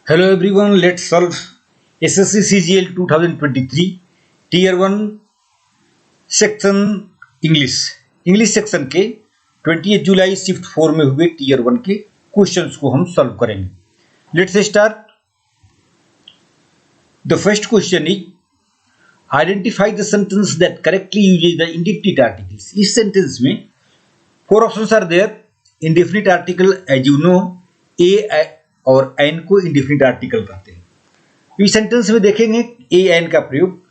Hello everyone, let's solve SSC CGL 2023 Tier 1 section English section के 20 जुलाई shift 4 में हुए tier 1 के क्वेश्चंस को हम सॉल्व करेंगे. Let's start. The first question is identify the sentence that correctly uses the indefinite articles. इस sentence में 4 options are there. Indefinite article as you know a और एन को इंडेफिनिट आर्टिकल कहते हैं. इस सेंटेंस में देखेंगे ए एन का प्रयोग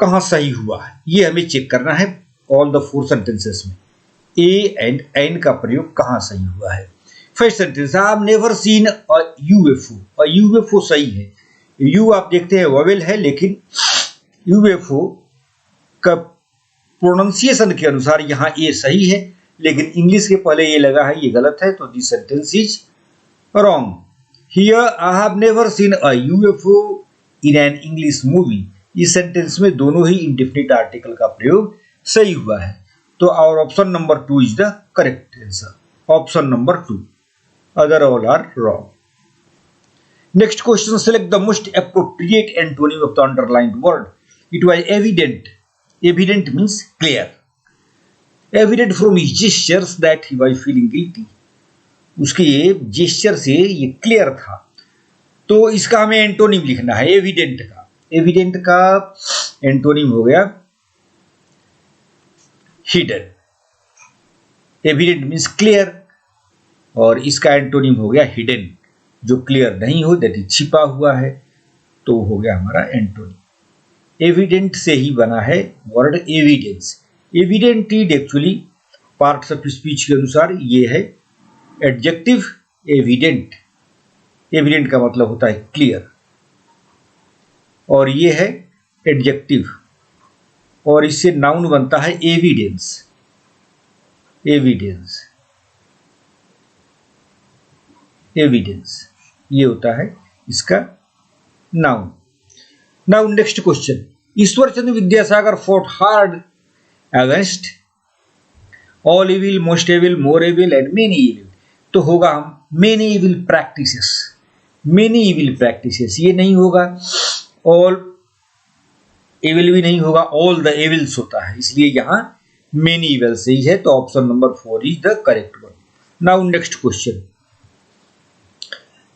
कहां सही हुआ है, ये हमें चेक करना है. ऑल द 4 सेंटेंसेस में ए एंड एन का प्रयोग कहां सही हुआ है. First sentence, I have never seen a UFO. और यूएफओ सही है. यू आप देखते हैं वोवेल है, लेकिन यूएफओ का प्रोनाउंसिएशन के अनुसार यहां ए सही है, लेकिन इंग्लिश के पहले ये लगा है, ये गलत है. तो this sentence is wrong. Here I have never seen a UFO in an English movie. इस सेंटेंस में दोनों ही इंडेफिनिट आर्टिकल का प्रयोग सही हुआ है. तो our option number 2 is the correct answer. Option number 2. Other all are wrong. Next question, select the most appropriate antonym of the underlined word. It was evident. Evident means clear. Evident from his gestures that he was feeling guilty. उसके gesture से ये clear था. तो इसका हमें antonym लिखना है evident का. एविडेंट का एंटोनिम हो गया हिडन. एविडेंट मीन्स क्लियर और इसका एंटोनिम हो गया हिडन. जो क्लियर नहीं हो, दैट इज छिपा हुआ है, तो हो गया हमारा एंटोनिम. एविडेंट से ही बना है word evidence. Evident is actually parts of speech के अनुसार ये है एडजेक्टिव एविडेंट. एविडेंट का मतलब होता है क्लियर और ये है एडजेक्टिव, और इससे नाउन बनता है एविडेंस. एविडेंस एविडेंस ये होता है इसका noun. Now next question, Ishwar Chandra Vidyasagar fought hard against all evil, most evil, more evil and many evil. तो होगा हम many evil practices. Many evil practices ये नहीं होगा, ऑल एविल भी नहीं होगा, ऑल द एविल्स होता है, इसलिए यहां मेनी इविल से ही है. तो option number 4 is the correct one. Now next question.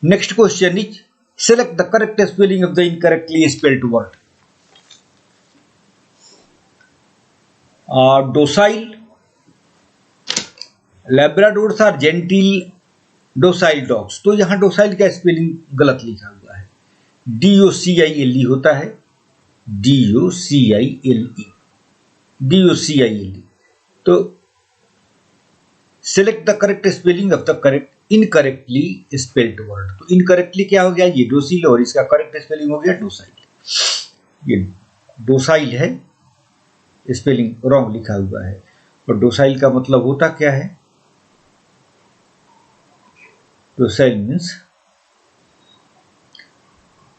Next question is select the correct spelling of the incorrectly spelled word. Docile, Labradors are gentle docile dogs. तो यहां डोसाइल का स्पेलिंग गलत लिखा हुआ है. DOCILE होता है, DOCILE. तो select the correct spelling of the correct incorrectly spelled word. तो इनकरेक्टली क्या हो गया, ये डोसिल, और इसका करेक्ट स्पेलिंग हो गया डोसाइल. ये डोसाइल है, स्पेलिंग रॉन्ग लिखा हुआ है. और डोसाइल का मतलब होता क्या है, docile means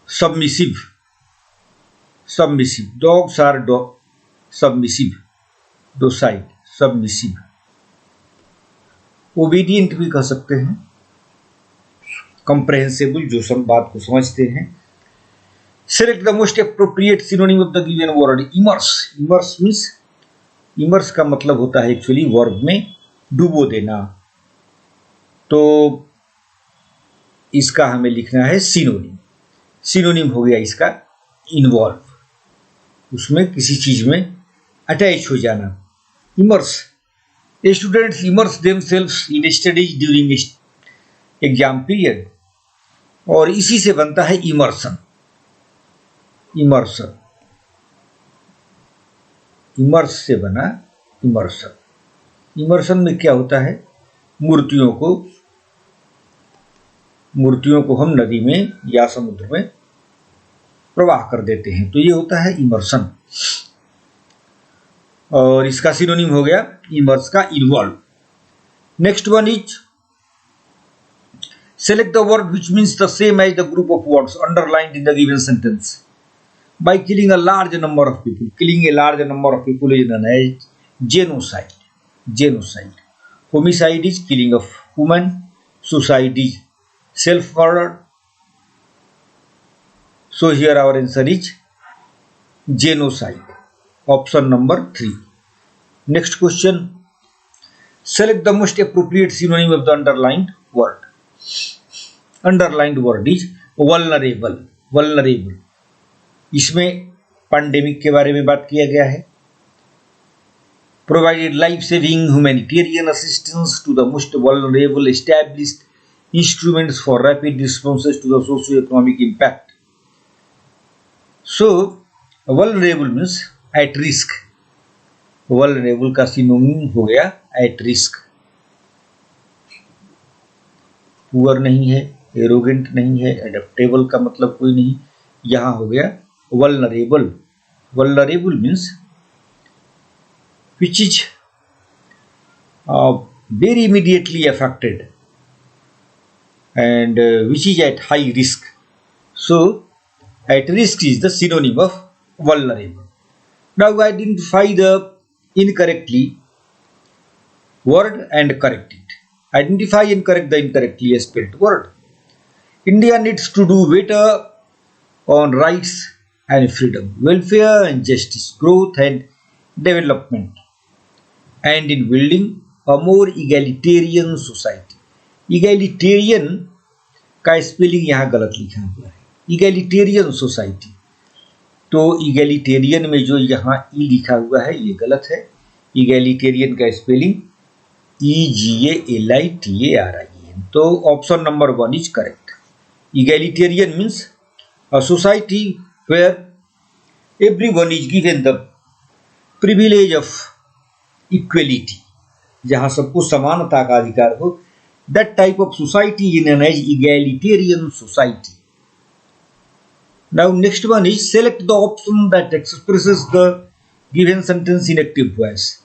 submissive. Submissive. Dogs are submissive. Docile submissive. Obedient भी कह सकते हैं. कंप्रेहेंसिबल, जो सब बात को समझते हैं. Select the most appropriate synonym of the given word. Immerse. Immerse means, immerse का मतलब होता है एक्चुअली वर्ब में डुबो देना. तो इसका हमें लिखना है सिनोनिम. सिनोनिम हो गया इसका इन्वॉल्व, उसमें किसी चीज में अटैच हो जाना. Immerse. Students immerse themselves in studies during exam period. और इसी से बनता है इमर्सन. इमर्सन. इमर्स से बना इमर्सन. इमर्सन में क्या होता है, मूर्तियों को हम नदी में या समुद्र में प्रवाह कर देते हैं, तो ये होता है इमर्सन. और इसका सिनोनिम हो गया इमर्स का involve. Next one is select the word which means the same as the group of words underlined in the given sentence. By killing a large number of people. Killing a large number of people is known as genocide. Genocide. Homicide is killing of human. Suicide is self-murder. So here our answer is genocide. Option number 3. Next question. Select the most appropriate synonym of the underlined word. Underlined word is vulnerable. Vulnerable. इसमें pandemic के बारे में बात किया गया है. Provided life-saving humanitarian assistance to the most vulnerable, established instruments for rapid responses to the socio-economic impact. So, vulnerable means at risk. Vulnerable का synonym हो गया at risk. पुअर नहीं है, एरोगेंट नहीं है, एडेप्टेबल का मतलब कोई नहीं, यहाँ हो गया vulnerable. Vulnerable means which is very immediately affected and which is at high risk. So, at risk is the synonym of vulnerable. Now, identify the incorrectly word and correct it. Identify and correct the incorrectly spelled word. India needs to do better on rights and freedom, welfare and justice, growth and development, and in building a more egalitarian society. Egalitarian का spelling यहाँ गलत लिखा हुआ है, egalitarian society. तो egalitarian में जो यहाँ ई लिखा हुआ है ये गलत है. egalitarian का स्पेलिंग EGALITARIAN. तो option number 1 is correct. Egalitarian means a society where everyone is given the privilege of equality, जहां सबको समानता का अधिकार हो. That type of society is known as egalitarian society. Now next one is select the option that expresses the given sentence in active voice.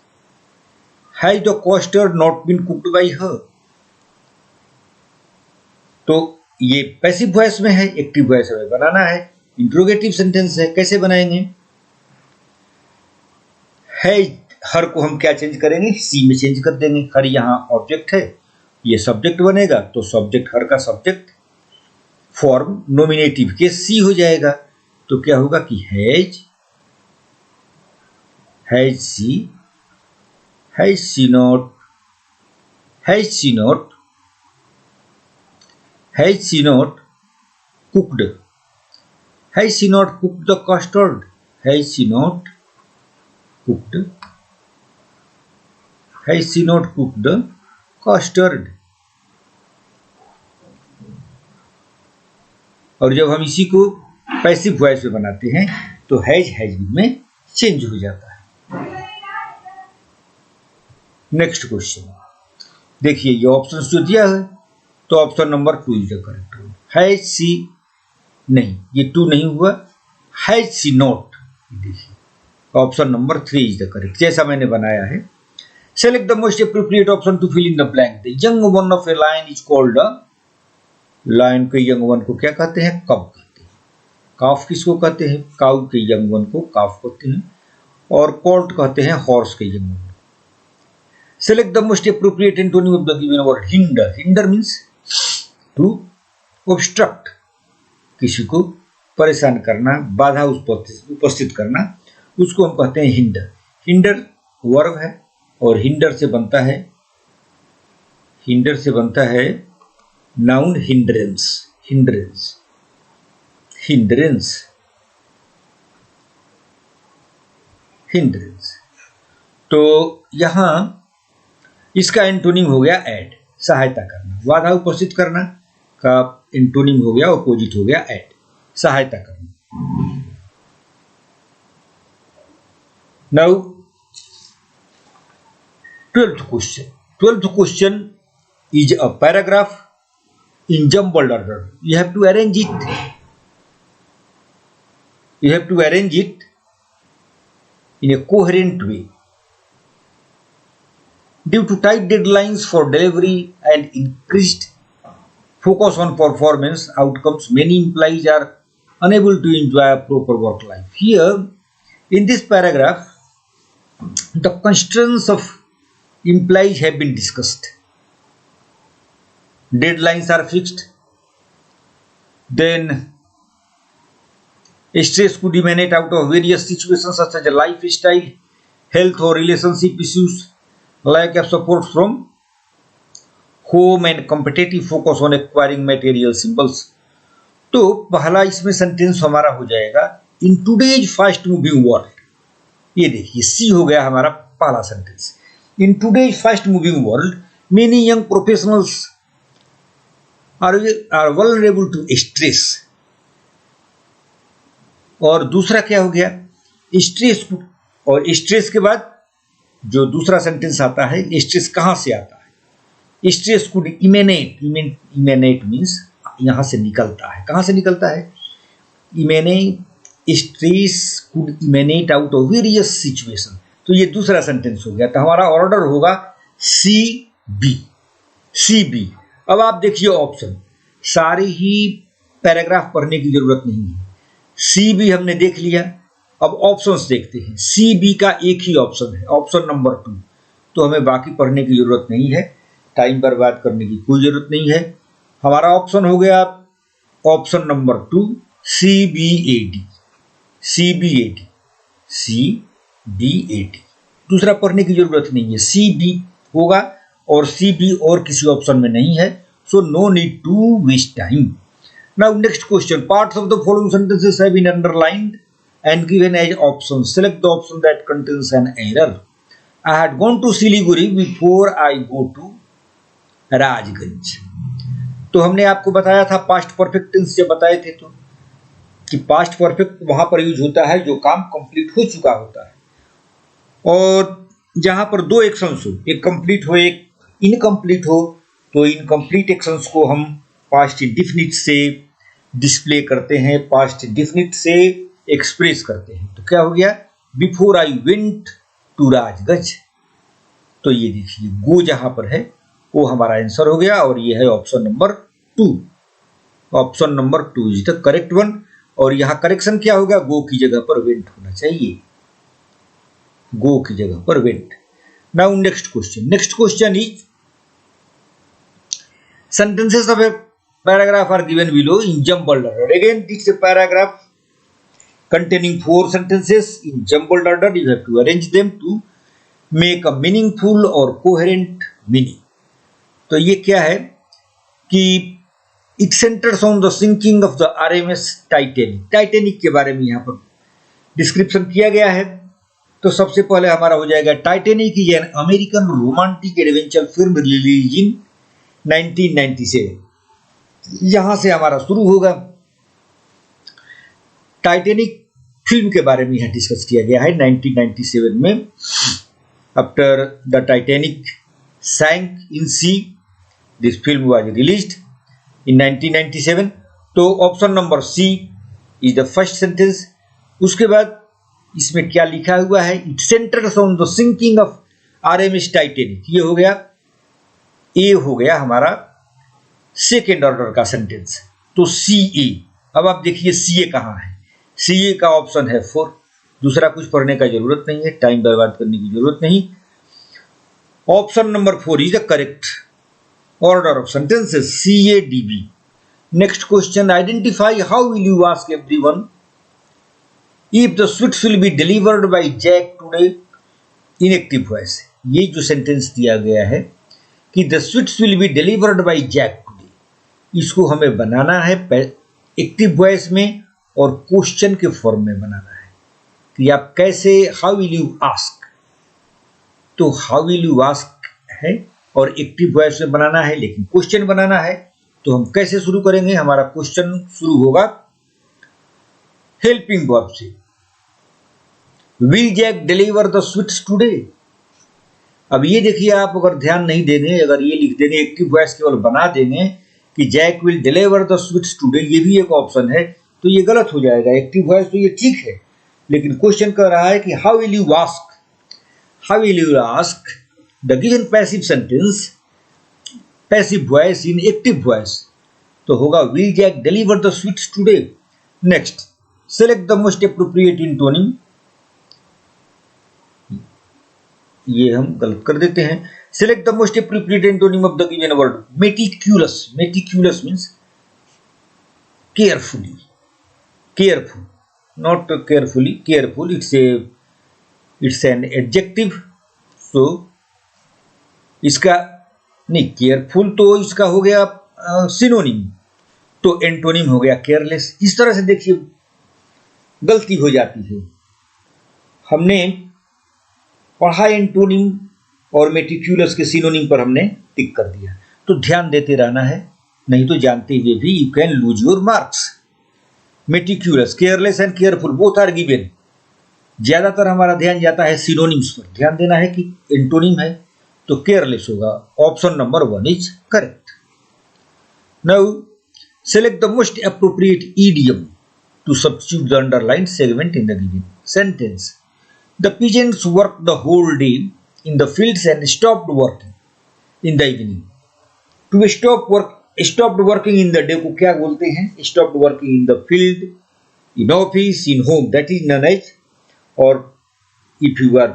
Has the custard not been cooked by her? तो ये passive voice में है, active voice में बनाना है. Interrogative sentence है, कैसे बनाएंगे? है हर को हम क्या चेंज करेंगे? सी में चेंज कर देंगे. हर यहाँ ऑब्जेक्ट है, ये सब्जेक्ट बनेगा, तो सब्जेक्ट हर का सब्जेक्ट फॉर्म नोमिनेटिव के सी हो जाएगा. तो क्या होगा कि has C not cooked. Has she not cooked the custard? Has she not cooked the custard? और जब हम इसी को पैसिव वॉइस में बनाते हैं तो हैज में चेंज हो जाता है. नेक्स्ट क्वेश्चन देखिए, ये ऑप्शन जो दिया है तो option number 2 is the correct. Has C नहीं, ये 2 नहीं हुआ. हैज सी नॉट, देखिए option number 3 is the correct, जैसा मैंने बनाया है. Select the most appropriate option to fill in the blank. The young one of a lion is called a. Lion के यंग वन को क्या कहते हैं? कब कहते हैं. काफ किसको कहते हैं? काउ के यंग वन को काफ कहते हैं. और कोल्ट कहते हैं हॉर्स के young one. Select the most appropriate antonym of the given word. Hinder. Hinder means to obstruct, किसी को परेशान करना, बाधा उपस्थित करना, उसको हम कहते हैं हिंडर. हिंडर वर्ब है और हिंडर से बनता है नाउन हिंड्रेंस. तो यहां इसका एंटोनिम हो गया ऐड, सहायता करना. बाधा उपस्थित करना का एंटोनिम हो गया, अपोजिट हो गया ऐड, सहायता करना. Now 12th question is a paragraph in jumbled order. You have to arrange it in a coherent way. Due to tight deadlines for delivery and increased focus on performance outcomes, many employees are unable to enjoy a proper work life. Here, in this paragraph, the constraints of employees have been discussed. Deadlines are fixed. Then Stress could emanate out of various situations such as lifestyle, health or relationship issues, lack of support from home and competitive focus on acquiring material symbols. तो पहला इसमें sentence हमारा हो जाएगा in today's fast moving world. ये देखिए C हो गया हमारा पहला sentence. In today's fast moving world many young professionals are vulnerable to stress. और दूसरा क्या हो गया स्ट्रेस. और स्ट्रेस के बाद जो दूसरा सेंटेंस आता है स्ट्रेस कहां से आता है. Stress could emanate. Emanate means यहां से निकलता है. कहां से निकलता है emanate. Stress could emanate out of various situation. तो ये दूसरा सेंटेंस हो गया. तो हमारा ऑर्डर होगा सी बी. C B. अब आप देखिए ऑप्शन सारे ही पैराग्राफ पढ़ने की जरूरत नहीं है. सी बी हमने देख लिया. अब ऑप्शंस देखते हैं. सी बी का एक ही ऑप्शन है ऑप्शन नंबर 2. तो हमें बाकी पढ़ने की जरूरत नहीं है. टाइम बर्बाद करने की कोई जरूरत नहीं है. हमारा ऑप्शन हो गया option number 2 C B A D. C B A D. C B A D. दूसरा पढ़ने की जरूरत नहीं है. सी बी होगा और सी बी और किसी ऑप्शन में नहीं है. So no need to waste time. Now next question. Parts of the following sentences have been underlined and given as options. Select the option that contains an error. I had gone to Siliguri before I go to Rajganj. तो हमने आपको बताया था past perfect tense जब बताए थे तो कि पास्ट परफेक्ट वहां पर यूज होता है जो काम कंप्लीट हो चुका होता है और जहां पर दो एक्शंस हो, एक कंप्लीट हो एक इनकम्प्लीट हो. तो इनकम्प्लीट एक्शंस को हम पास्ट इंडिफिनिट से डिस्प्ले करते हैं, पास्ट इंडिफिनिट से एक्सप्रेस करते हैं. तो क्या हो गया before I went to Rajganj. तो ये देखिए गो जहां पर है वो हमारा आंसर हो गया और ये है option number 2. Option number 2 is the correct one. और यहां करेक्शन क्या होगा गो की जगह पर वेंट होना चाहिए. गो की जगह पर went. Now next question. Next question is sentences of a paragraph are given below in jumbled order. Again, this is a paragraph containing 4 sentences in jumbled order. You have to arrange them to make a meaningful or coherent meaning. तो ये क्या है कि it centers on the sinking of the RMS Titanic. Titanic के बारे में यहाँ पर डिस्क्रिप्शन किया गया है. तो सबसे पहले हमारा हो जाएगा Titanic is an American romantic adventure film release इन 1997. यहां से हमारा शुरू होगा. टाइटेनिक फिल्म के बारे में यहां डिस्कस किया गया है 1997 में. After the Titanic sank in sea this film was released in 1997. तो option number C is the first sentence. उसके बाद इसमें क्या लिखा हुआ है it centres on the sinking of RMS Titanic. ये हो गया ए हो गया हमारा सेकेंड ऑर्डर का सेंटेंस. तो सी ए. अब आप देखिए सी ए कहां है. सी ए का ऑप्शन है 4. दूसरा कुछ पढ़ने का जरूरत नहीं है, टाइम बर्बाद करने की जरूरत नहीं. Option number 4 is the correct order of sentences C A D B. Next question. Identify how will you ask everyone if the sweets will be delivered by Jack today in active voice. ये जो sentence दिया गया है कि the sweets will be delivered by Jack today, इसको हमें बनाना है active voice में और क्वेश्चन के फॉर्म में बनाना है कि आप कैसे हाउ विल यू आस्क. तो हाउ विल यू आस्क है और एक्टिव वॉइस में बनाना है लेकिन क्वेश्चन बनाना है. तो हम कैसे शुरू करेंगे. हमारा क्वेश्चन शुरू होगा हेल्पिंग वर्ब से. Will Jack deliver the sweets today. अब ये देखिए आप अगर ध्यान नहीं देंगे, अगर ये लिख देंगे एक्टिव वॉइस केवल बना देंगे कि Jack will deliver the sweets today, ये भी एक ऑप्शन है, तो ये गलत हो जाएगा. एक्टिव वॉइस तो ये ठीक है लेकिन क्वेश्चन कर रहा है कि how will you ask. How will you ask the given passive sentence passive voice in active voice. तो होगा will Jack deliver the sweets today. Next select the most appropriate antonym. ये हम गलत कर देते हैं. Select the most appropriate antonym of the given word. Meticulous. Meticulous means carefully, careful. not carefully, careful, it's an adjective. So इसका नहीं, careful तो इसका हो गया सिनोनिम, तो एंटोनिम हो गया केयरलेस। इस तरह से देखिए गलती हो जाती है। हमने पढ़ा एंटोनिम और मेटिक्यूलस के सिनोनिम पर हमने टिक कर दिया, तो ध्यान देते रहना है, नहीं तो जानते हुए भी you can lose your marks. Meticulous, careless and careful both are given. ज्यादातर हमारा ध्यान जाता है सिनोनिम्स पर, ध्यान देना है कि एंटोनिम है तो केयरलेस होगा। Option number 1 is correct. Now select the most appropriate idiom to substitute the underlined segment in the given sentence. The pigeons worked the whole day in the fields and stopped working in the evening. To stopped working in the day को क्या बोलते हैं? Stopped working in the field, in office, in home. That is known as, or if you are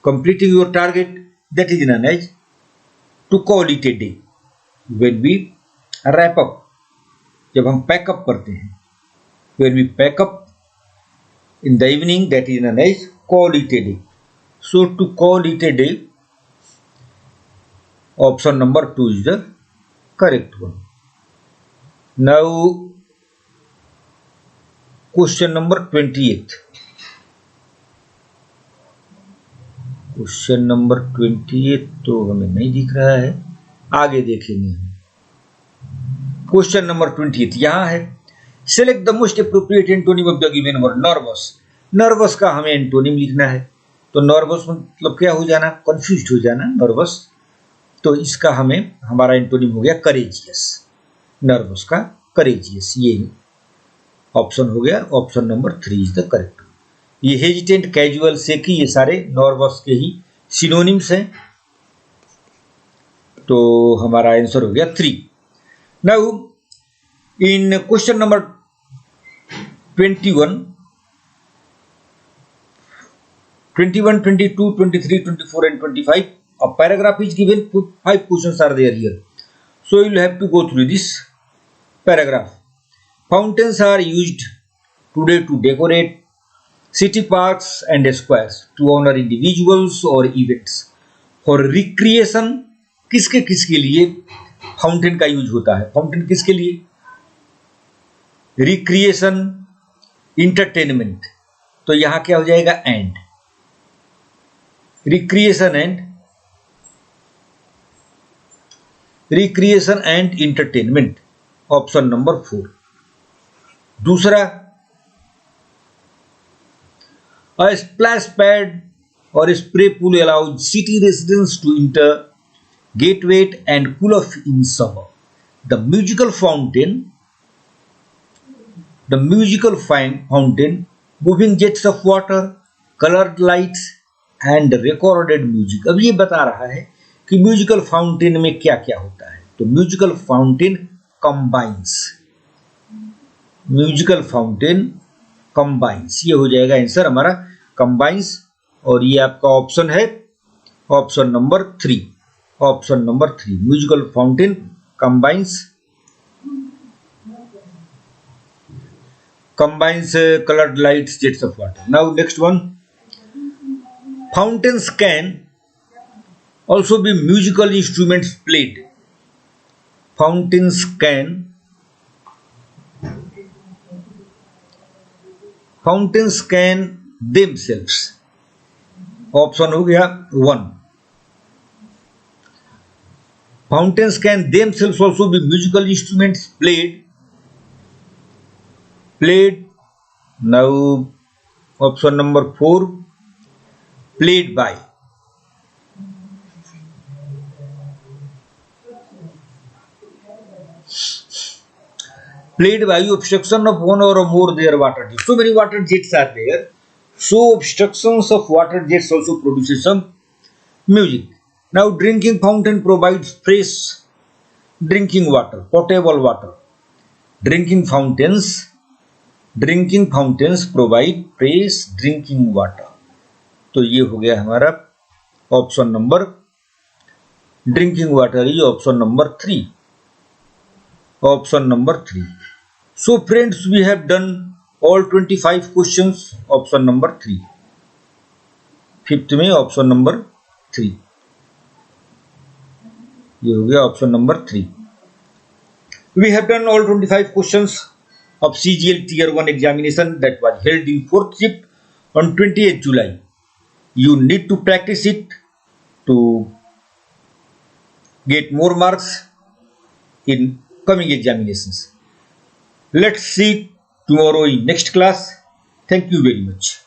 completing your target, that is known as to call it a day. When we wrap up, जब हम pack up करते हैं, when we pack up in the evening, that is known as call it a day. So to call it a day, option number 2 is the correct one. Now question number 28. Question number 28 तो हमें नहीं दिख रहा है, आगे देखेंगे हम। Question number 28 यहां है, select the most appropriate antonym of the given word nervous. Nervous का हमें एंटोनिम लिखना है, तो नर्वस मतलब क्या हो जाना, कंफ्यूज हो जाना, नर्वस। तो इसका हमें हमारा एंटोनिम हो गया करेजियस। नर्वस का करेजियस, ये ऑप्शन हो गया, option number 3 is the correct. ये हेजिटेंट, कैजुअल, सेकी, ये सारे नर्वस के ही सिनोनिम्स हैं, तो हमारा आंसर हो गया 3। Now, in question number 21, 22, 23, 24 and 25, a paragraph is given, 5 questions are there here. So, you will have to go through this paragraph. Fountains are used today to decorate city parks and squares, to honor individuals or events. For recreation, किसके किसके लिए fountain का use होता है? Fountain किसके लिए? Recreation, entertainment, तो यहां क्या हो जाएगा? And. Recreation and entertainment, option number 4। दूसरा, अ स्प्लैश पैड और spray pool allows city residents to enter, get wet and cool off in summer. The musical fountain, moving jets of water, colored lights and recorded music. अब ये बता रहा है कि musical fountain में क्या क्या होता है। तो म्यूजिकल फाउंटेन कंबाइंस, ये हो जाएगा आंसर हमारा कंबाइंस, और ये आपका ऑप्शन है option number 3। Option number 3, musical fountain combines colored lights, jets of water. Now next one, fountains can also be musical instruments played. Fountains can themselves, option हो गया 1। Fountains can themselves also be musical instruments played. Now, option number 4, played by. Played by obstruction of one or more their water jets. So many water jets are there. So obstructions of water jets also produces some music. Now, drinking fountain provides fresh drinking water, potable water. Drinking fountains provide fresh drinking water. तो ये हो गया हमारा option number, drinking water is option number 3। Option number 3। So friends, we have done all 25 questions, option number 3। Fifth में option number 3, ये हो गया option number 3। We have done all 25 questions of CGL Tier 1 examination that was held in 4th shift on 28th July. You need to practice it to get more marks in coming examinations. Let's see tomorrow in next class. Thank you very much.